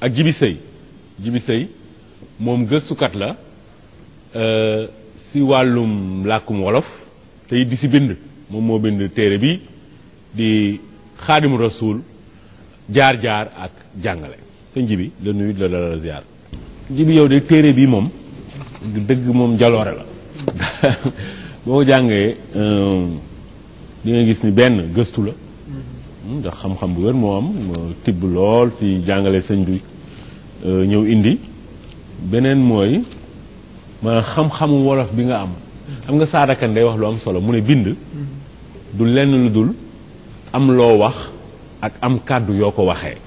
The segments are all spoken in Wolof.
ak Jibi Sëy moom gëstukat la si wàllum làkkum wolof te it di si bind moom moo bind téere bi di Xaadimu Rasuul jaar-jaar ak jàngale sëñ Jibi la nuyu la ziar Jibi yow de téere bi moom dëgg moom jaloore la boo jàngee di nga gis ni benn gëstu la ndax xam-xam bu wér moo am tibb lool si jàngale sëñ bi ñëw indi beneen mooy maanaam xam-xamu wolof bi nga am xam nga saadakan day wax lu am solo mu ne bind du lenn lu dul am loo wax ak am kàddu yoo ko waxee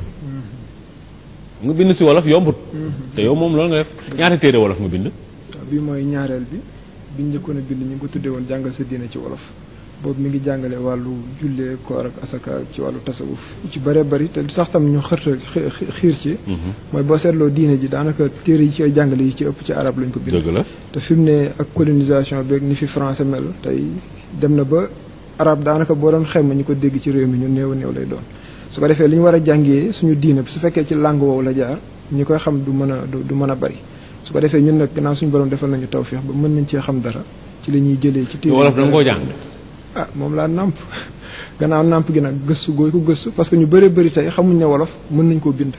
nga bind si wolof yombut te yow moom loolu nga def ñaata téere wolof nga bind bi mooy ñaareel bi biñ njëkkoon a bind ñu ngi ko tuddee woon jàngal sa diine ci wolof boobu mi ngi jàngale wàllu jullee koor ak asaka ci wàllu tasawuf ci bëree bëri te sax tam ñu xiir ci mooy boo seetloo diine ji daanaka téere yi ci koy jàngale yi ci ëpp ci arab lañ ko bind dëgg la te fi mu ne ak colonisation beeg ni fi français mel tey dem na ba arab daanaka boo doon xayma ñi ko dégg ci réew mi ñu néew a néew lay doon su ko defee li ñu war a jàngee suñu diine su fekkee ci langue woowu la jaar ñi koy xam du mën a bëri su ko defee ñun nag gannaaw suñu borom defal nañu tawfeex ba mën nañ cee xam dara ci li ñuy jëlee ci téere wolof da nga koo jàng moom laa nàmp gannaaw nàmp gi nag gëstu gooy ko gëstu parce que ñu bëree bëri tey xamuñ ne wolof mën nañ koo bind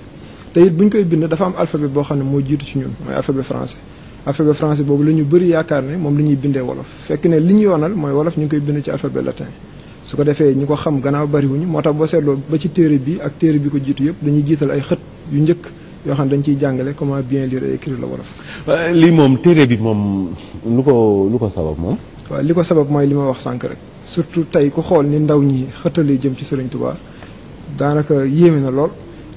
te it bu ñu koy bind dafa am alphabet boo xam ne moo jiitu ci ñun mooy alphabet français boobu la ñu bëri yaakaar ne moom la ñuy bindee wolof fekk ne li ñu yoonal mooy wolof ñu ngi koy bind ci alphabet latin su ko defee ñi ko xam gannaaw bariwuñu moo tax boo seetloo ba ci téere bi ak téere bi ko jiitu yëpp dañuy jiital ay xët yu njëkk yoo xam ne dañ ciy jàngale comment bien lire et écrire la wolof lii moom téere bi moom lu ko sabab moom waaw li ko sabab mooy li ma wax sànq rek surtout tey ku xool ni ndaw ñi xëttalee jëm ci sëriñ Touba daanaka yéeme na lool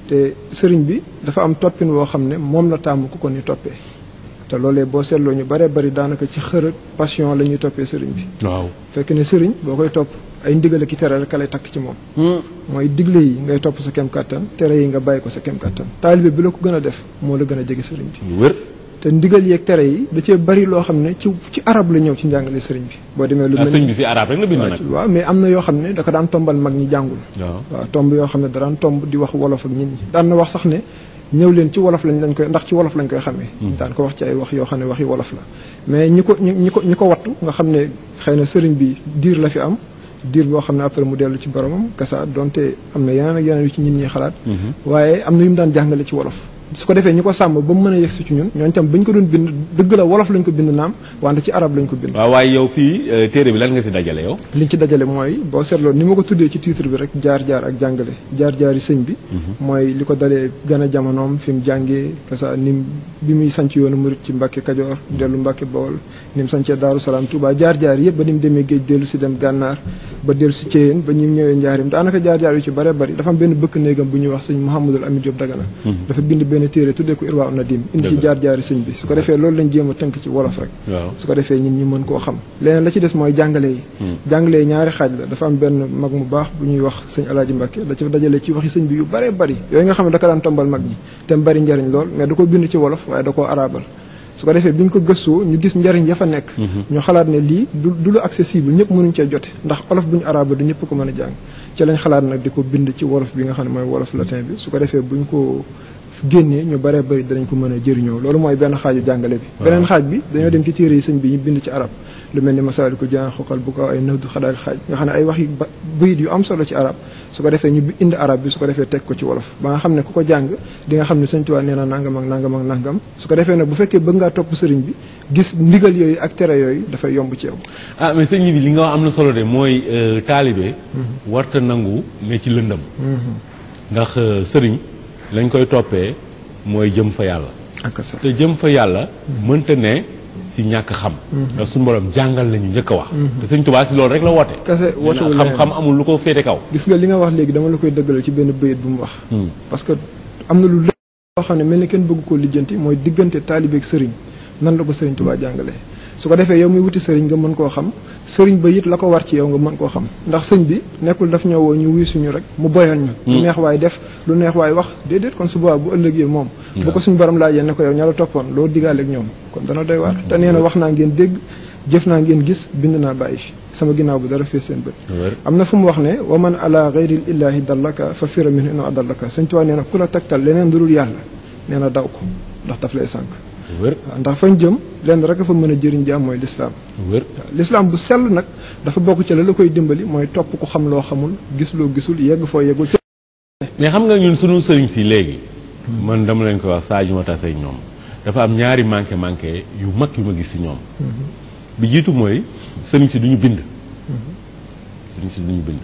te sëriñ bi dafa am toppin woo xam ne moom la tàmm ku ko ni toppee te loolee boo seetloo ñu baree bari daanaka ci xër ak passion la ñuy toppee sëriñ bi waaw fekk ne sëriñ boo koy topp ay ndigal ki tere rek lay takk ci moom mooy digle yi ngay topp sa kem kàttan tere yi nga bàyyi ko sa kem kàttan taalibe bi la ko gën a def moo la gën a jege sëriñ bi wér te ndigal yeeg tere yi da cee bari loo xam ne ci arab la ñëw ci njàngale sëriñ bi boo demee lu mel sëriñ bi si arab rek la bind nag waaw mais am na yoo xam ne da ko daan tombal mag ñi jàngul waaw tomb yoo xam ne da daan tomb di wax wolof ak nit ñi daan na wax sax ne ñëw leen ci wolof lañ koy ndax ci wolof lañ koy xamee daan ko wax ci ay wax yoo xam ne waxi wolof la mais ñi ko wattu nga xam ne xëy na sëriñ bi diir la fi am diir boo xam ne après mu dellu ci boromam kasa donte am na yeneen ak yeneen yu ci nit ñi xalaat waaye am na yu mu daan jàngale ci wolof su ko defee ñu ko sàmm ba mu mën a yegsi ci ñun ñooñu tam bañ ko doon bind dëgg la wolof lañ ko bind naam wante ci arab lañ ko bind waaw waaye yow fii téere bi lan nga si dajale yow liñ ci dajale mooy boo seetloo ni ma ko tuddee ci titre bi rek jaar-jaar ak jàngale jaar-jaari sëñ bi mooy li ko dalee gën a jamonoom fi mu jàngee kasa nim bi muy sanc yoonu murit ci Mbàkke Kajoor dellu Mbàkke Bawol ni mu sancee Daaru Salaam Touba jaar-jaar yëpp ba ni mu demee géej dellu si dem gànnaar ba dellu si Ceyeen ba ñi ñëwee njaarim daanaka jaar-jaar yu ci bare bari dafa am benn bëkk néegam bu ñuy wax sëñ Mouhamadul Amin Diop Dagana dafa bind benn téere tuddee ko Irwa Nadim indi ci jaar-jaari sëñ bi su ko defee loolu lañ jéem a tënk ci wolof rek su ko defee ñun ñi mën koo xam leneen la ci des mooy jàngale yi ñaari xaaj la dafa am benn mag mu baax bu ñuy wax sëñ Alaaji Mbàkke da ci dajale ci waxi sëñ bi yu bare bari yooyu nga xam ne da ko daan tombal mag ñi te mu bari njariñ lool mais da ko bind ci wolof waaye da koo arabal su ko defee bi ñu ko gëstoo ñu gis njariñ ya fa nekk ñu xalaat ne lii du lu accessible ñëpp mënuñ cee jote ndax olof bu ñu arabal du ñëpp ko mën a jàng ci lañ xalaat nag di ko bind ci wolof bi nga xam ne mooy wolof latin bi su ko defee buñ ko génnee ñu bare bari danañ ko mën a jëriñoo loolu mooy benn xaaju jàngale bi beneen xaaj bi dañoo dem ci téere yi sëñ bi ñu bind ci arab lu mel ni Masaalikul Jinaan xoqal bu ko ay nëwdu xadaal xaaj nga xam ne ay wax yi bayit yu am solo ci arab su ko defee ñu indi arab bi su ko defee teg ko ci wolof ba nga xam ne ku ko jàng di nga xam ne sëñ Tuubaa nee na nangam ak nangam ak nangam su ko defee nag bu fekkee bëgg ngaa topp sëriñ bi gis ndigal yooyu ak tere yooyu dafay yomb ci yow mais sëñ bi li nga wax am na solo de mooy taalibe warta nangu ne ci lëndam ndax sëriñ lañ koy toppee mooy jëm fa yàlla te jëm fa yàlla mënta ne si ñàkk xam ndax suñu borom jàngal lañu njëkk a wax te sëñ Tuubaa si loolu rek la woote kese wootewul xam-xam amul lu ko féete kaw gis nga li nga wax léegi dama la koy dëggalal ci benn bayit bu mu wax parce que am na lu loo xam ne mel ni kenn bëgg koo lijjanti mooy diggante taalibe ak sëriñ nan la ko sëriñ Tuubaa jàngalee su ko defee yow muy wuti sëriñ nga mën koo xam sëriñ ba it la ko war ci yow nga mën koo xam ndax sëñ bi nekkul daf ñoo woo ñu wuy suñu rek mu boyal ñu lu neex waay def lu neex waay wax déedéet kon su boobaa bu ëllëgee moom bu ko suñu borom laajee ne ko yow ña la toppoon loo digaaleeg ñoom kon dana doy waar te nee na wax naa ngeen dégg jëf naa ngeen gis bind naa bàyyi fi sama ginnaaw bu dara fee seen bët am na fu mu wax ne wa man ala gayril illaahi dallaka fa fira min ino adallaka sëñ Tuubaa nee na ku la tegtal leneen lu dul yàlla nee na daw ko ndax daf lay sànq. wër waaw ndax fañ jëm lenn rek a fa mën a jëriñ jaam mooy lislaam. wër lislaam bu sell nag dafa bokk ci la koy dimbali mooy topp ku xam loo xamul gis loo gisul yegg foo yeggul. mais xam nga ñun sunu sëriñ si léegi. man dama leen ko wax saa yu ma tasee ñoom dafa am ñaari manqué yu mag yu ma gis si ñoom. bi jiitu mooy sëriñ si duñu bind. sëriñ si duñu bind.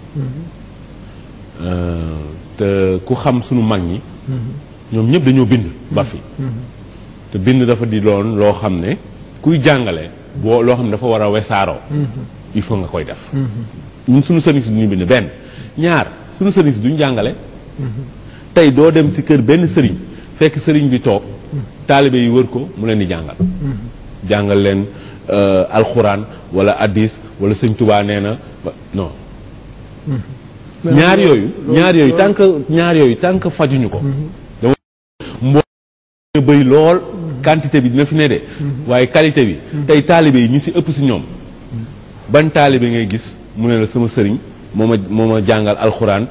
te ku xam sunu mag ñi. ñoom ñëpp dañoo bind ba fi. te bind dafa di doon loo xam ne kuy jàngale boo loo xam ne dafa war a wesaaroo. il faut nga koy def. ñun sunu sëriñ si duñu bind benn ñaar sunu sëriñ si duñu jàngale. tey doo dem si kër benn sëriñ fekk sëriñ bi toog taalibe yi wër ko mu leen di jàngal. jàngal leen alxuraan wala addis wala sëñ Tuubaa nee na non. ñaar yooyu tant que fajuñu ko. dama mbooloo bëri lool. quantité bi dina fi ne de. waaye qualité bi. tey taalibe yi ñu si ëpp si ñoom. ban taalibe ngay gis mu ne la sama sëriñ moo ma jàngal alxuraan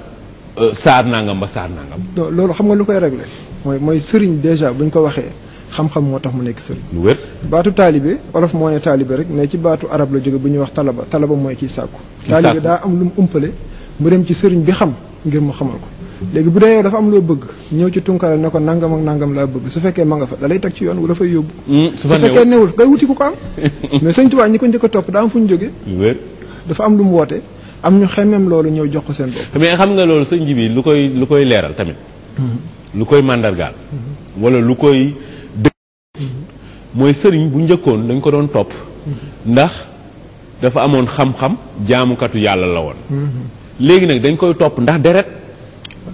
saar nangam ba saar nangam. non loolu xam nga lu koy réglé mooy sëriñ déjà buñ ko waxee xam-xam moo tax mu nekk sëriñ. lu wér. baatu taalibe olof moo ne taalibe rek mais ci baatu arab la jóge bu ñuy wax talaba mooy kiy sàkku. taalibe daa am lu mu umpale mu dem ci sëriñ bi xam ngir mu xamal ko. léegi bu dee yow dafa am loo bëgg ñëw ci tunkara ne ko nangam ak nangam laa bëgg su fekkee ma nga fa da lay teg ci yoon wala fay yóbbu. su fekkee newul ngay wuti ku ko am. mais sëñ Tuubaa ñi ko njëkk a topp daa am fu ñu jógee. dafa am lu mu woote am ñu xemmeem loolu ñëw jox ko seen bopp. mais xam nga loolu sëñ ji bi lu koy leeral tamit. lu koy màndargaal. wala lu koy dëgg. mooy sëriñ bu njëkkoon dañ ko doon topp. ndax dafa amoon xam-xam jaamukatu yàlla la woon. léegi nag dañ koy topp ndax deret.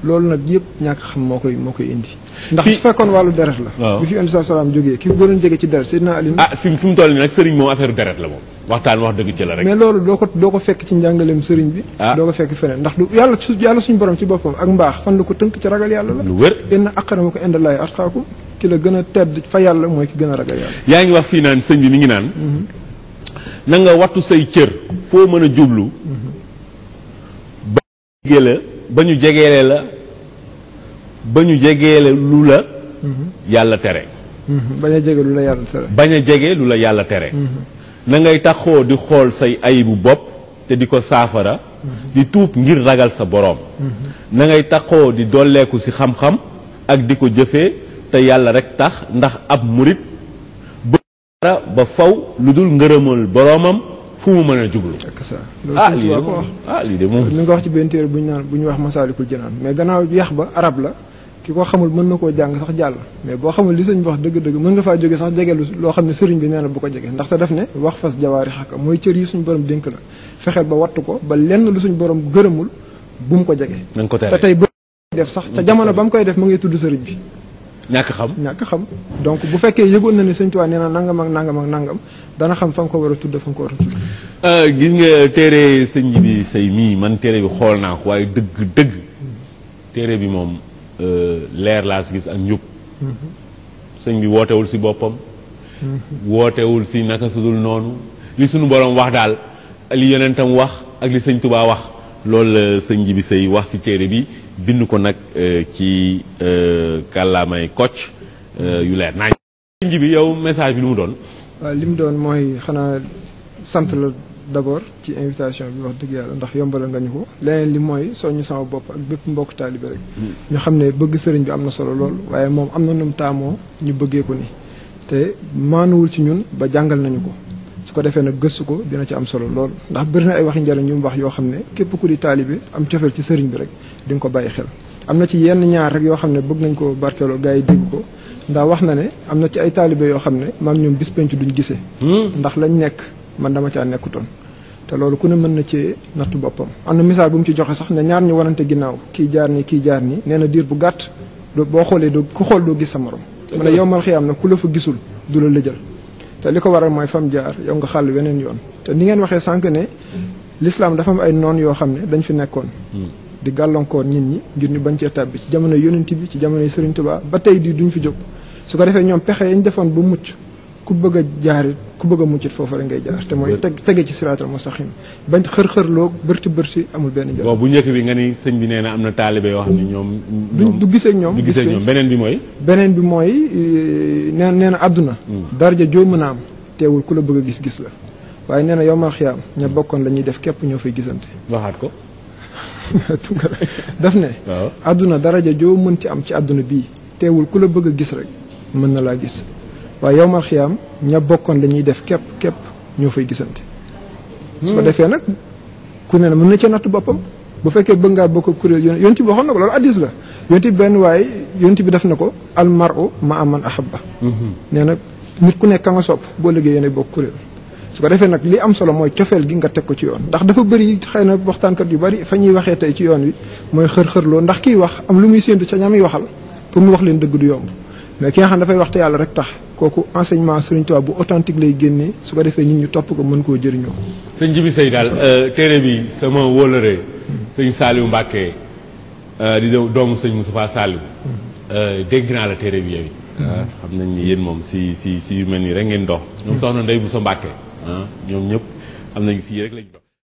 loolu nag yëpp ñàkk xam moo koy indi. ndax su fekkoon wàllu deret la. waaw bi fi indi salaam jógee ki gënoon jege ci deret Seydina Ali. fi mu toll nii nag sëriñ moom affaire deret la moom. waxtaan wax dëgg ci la rek. mais loolu doo ko fekk ci njàngaleem sëriñ bi. doo ko fekk feneen ndax du yàlla suñu borom ci boppam ak mbaax fan la ko tënk ci ragal yàlla la. lu wér. inna akramakum indallaahi atqaakum ki la gën a tedd fa yàlla mooy ki gën a ragal yàlla. yaa ngi wax fii naan sëñ bi mi ngi naan. na nga wattu say cër foo mën a jublu. ba ñu jegeele lu la. yàlla tere. bañ a jege lu la yàlla tere. bañ a jege lu la yàlla tere. na ngay taxoo di xool say ayibu bopp te di ko saafara. di tuub ngir ragal sa boroom. na ngay taxoo di dolleeku ci xam-xam ak di ko jëfee te yàlla rek tax ndax ab murit ba faw lu dul ngërëmal boroomam fu mu mën a jublu. ak ça loolu ko wax lii de moom mi nga wax ci benn téere bu ñu wax Masaalikul Jinaan mais gannaaw yax ba arab la ki ko xamul mën na koo jàng sax jàll mais boo xamul li sëñ bi wax dëgg-dëgg mën nga faa jóge sax jegelu loo xam ne sëriñ bi nee na bu ko jege ndaxte def ne wax fas jawaari xaka mooy cër yi suñu borom dénk la fexeel ba wattu ko ba lenn lu suñu borom gërëmul bu mu ko jege. nañ ko tere te tey ba def sax te jamono ba mu koy def mu ngi tudd sëriñ bi. ñàkk xam donc bu fekkee yëgoon na ne sëñ Tuubaa nee na nangam ak nangam ak nangam dana xam fa nga ko war a tudd fa nga ko war a tudd. gis nga téere sëñ bi say mii man téere bi xool naa ko waaye dëgg téere bi moom leer laa si gis ak njub. sëñ bi wootewul si boppam. wootewul si naka sudul noonu li suñu borom wax daal li yonentam wax ak li sëñ Tuubaa wax loolu la sëñ bi say wax si téere bi. bind ko nag ci kàllaamay Kocc yu leer naa ji bi yow message bi lu mu doon. waaw li mu doon mooy xanaa sant la d'abord ci invitation bi wax dëgg yàlla ndax yombalal nga ñu ko leneen li mooy soññu sama bopp ak bépp mbokk taalibe rek ñu xam ne bëgg sëriñ bi am na solo lool waaye moom am na nu mu taamoo ñu bëggee ko ni te maanuwul ci ñun ba jàngal nañu ko su ko defee nag gëstu ko dina ci am solo lool ndax bëri na ay waxi njëriñ yu mu wax yoo xam ne képp ku di taalibe am cofeel ci sëriñ bi rek di nga ko bàyyi xel am na ci yenn ñaar rek yoo xam ne bëgg nañ ko barkeeloo gars yi dégg ko ndax wax na ne am na ci ay taalibe yoo xam ne maam ñoom bis penc duñ gisee ndax lañ nekk man dama caa nekkutoon te loolu ku ne mën na ci nattu boppam am na misaal bu mu ci joxe sax ne ñaar ñu warante ginnaaw kii jaar nii nee na diir bu gàtt boo xoolee ku xool doo gis sa morom mu ne yow mal xiyaam nag ku la fa gisul du la lëjal te li ko waral mooy fam jaar yow nga xàll weneen yoon te ni ngeen waxee sànq ne l'islam dafa am ay noon yoo xam ne dañ fi nekkoon di gàllankoor nit ñi ngir ñu bañ cee tàbbi ci jamono yonent bi ci jamono Sëriñ Tuubaa ba tey di duñ fi jóg su ko defee ñoom pexe yañ defoon ba mucc ku bëgg a jaarit ku bëgg a muccit foofu rek ngay jaar te mooy tege ci siraatal mustaqim bañ xër-xërloo bërti amul benn njëriñ. bon bu njëkk bi nga ni sëñ bi nee na am na taalibe yoo xam ne ñoom. du gisee ak ñoom du gisee ak ñoom beneen bi mooy. beneen bi mooy nee na àdduna. daraja joo mën a am teewul ku la bëgg a gis la waaye nee na yowmal xiyaam ña bokkoon la ñuy def képp ñoo fay gisante. waxaat ko. daf ne. waaw àdduna daraja joo mën ci am ci àdduna bii teewul ku la bëgg a gis rek mën na laa gis. waaye yowmal xiyaam ña bokkoon la ñuy def képp ñoo fay gisante. su ko defee nag ku ne mën na ca natt boppam bu fekkee bëgg ngaa bokk kuréel yonent bi waxoon na ko loolu addis la yonent bi benn waaye yonent bi def na ko al mar'u ma'a man ahabba. nee na nit ku nekk ka nga sopp boo liggéey yéen bokk kuréel. su ko defee nag li am solo mooy cofeel gi nga teg ko ci yoon ndax dafa bëri xëy na waxtaankat yu bari fa ñuy waxee tey ci yoon wi mooy xër-xërloo ndax kiy wax am lu muy séentu ca ña muy waxal pour mu wax leen dëgg du yomb mais ki nga xam dafay wax te yàlla rek tax kooku enseignement Serigne Touba bu authentique lay génnee su ko defee nit ñu topp ko mën koo jëriñoo. sëñ Djiby Seye daal téere bi sama wóolëree sëñ Saliou Mbacké di doomu sëñ Moustapha Saliou dégg naa la téere bi yow xam nañ ni yéen moom si yu mel nii rek ngeen dox ñoom soxna Ndeye Bousso Mbacké ñoom ñëpp xam nañ si rek lañ dox